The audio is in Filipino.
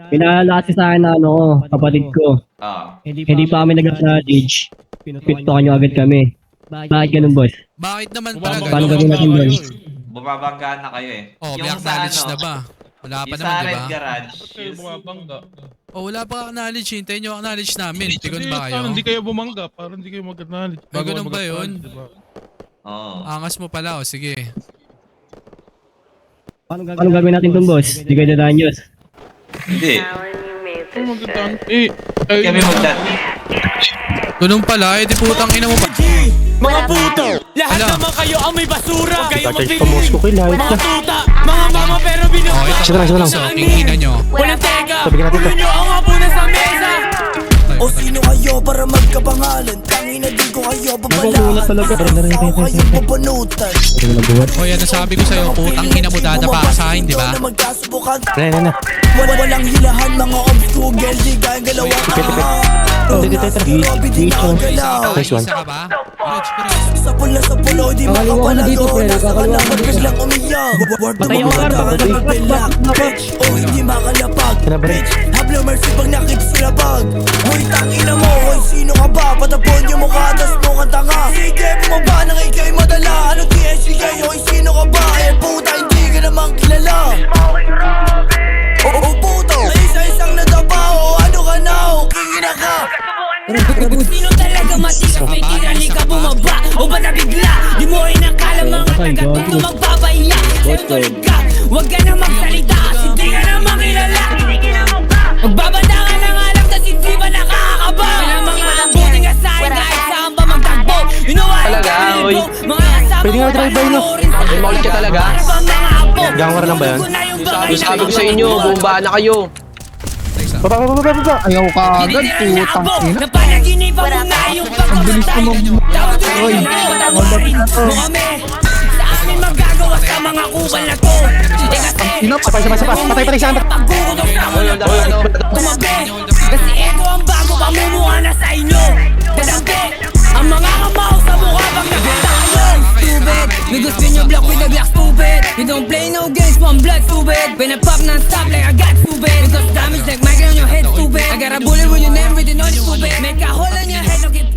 Pinaalala kasi sa akin na kapatid ko. Hindi pa kami nag-acknowledge. Pinuntukan nyo agad kami. Bakit ganun, boss? Bakit naman pala Paano ganun? gagawin natin, boss? Bumabangga na kayo eh. Oh, may Yung sa acknowledge na ba? Wala pa yung naman, sa di Red ba? Garage. Kayo bumabangga. Oh, wala pa acknowledge. Hintayin nyo acknowledge namin. Tikon ba kayo? Parang hindi kayo bumangga. Parang hindi kayo mag-acknowledge. Ba, ganun ba yun? Diba? Oo. Angas mo pala, oh. Sige. Paano gagawin natin itong, boss? Hindi kayo dadaan, Diyos. Hindi. Ano magandang? Ay, Kami magdan. Ganun pala, di putang ina mo pa. Mga puto, lahat Ala. naman kayo ang may basura. Huwag kayong Charge pa magpipili. mo ko live Mga ka. tuta, mga mama pero Oh, binuha. ito. Sige lang, sige lang. So, kingina nyo. Walang teka, Sabigyan natin to. ulo nyo ang hapunan sa mesa. O sino kayo para magkapangalan? Tangina din ko kayo Nakukulat babalakan. talaga. Tao kayong babanutan. Oh, yan nasabi ko sa'yo. Putang ina mo dadapa ka sa akin, di ba? Na magkasubukan. Na. Walang hilahan mga obstugel. Di kayang galawang Robby di nakagalaw. Nice one. Isa ka ba? Rich. Sa pulo di makapala doon. Nasa kalaman biglang umiyak. Word na Patay ako, mga Carl. tao na magbelak. Bitch, o hindi makalapag. Kaya ba rin? Bitch, have no mercy pag nakikisulabag. Hoy, tangina mo. Hoy, sino ka ba? Patapon yung mukha, tas mo kang tanga. Sige, bumaba nang ikay madala. Anong TSG kayo? Hoy, sino ka ba? Eh, puta, hindi ka naman kilala. Oh, puto. Sa isa-isang natabaho. Ano ka na? Kingina ka. Sino talaga matigas? May tirali ka bumaba o ba nabigla? Di mo inakala mga taga dito magpapahiya. Pero tulad ka, huwag ka na magsalita kasi di ka na makilala. Magbabanda ka na nga lang kasi di ba nakakaba? Wala mga abuting asahin kahit saan ba magtagbo. Talaga, oy. Pwede nga drive-by, no? May makulit ka talaga? Gangwar lang ba yan? Sabi ko sa inyo, bumaba na kayo. Baba. Ayaw ka agad, putang ina. Napanaginipan mo na yung pagkamatay. Tawag doon na patawarin mo kami. Sa amin magagawa sa mga kupal na to. Eh kasi Sapa. Patay sa amin. pagkukutok na ako ng tumabi. Kasi ito ang bago pamumuha na sa inyo. Dadampi ang mga kamaw sa mukha pag nakatayo. Stupid, we go spin your block with the Glock stupid. You don't play no games, one blood stupid. Pinapop non-stop like I got stupid. Because damage like migraine on your head stupid. I got a bullet with your name written on it stupid. Make a hole in your head, don't get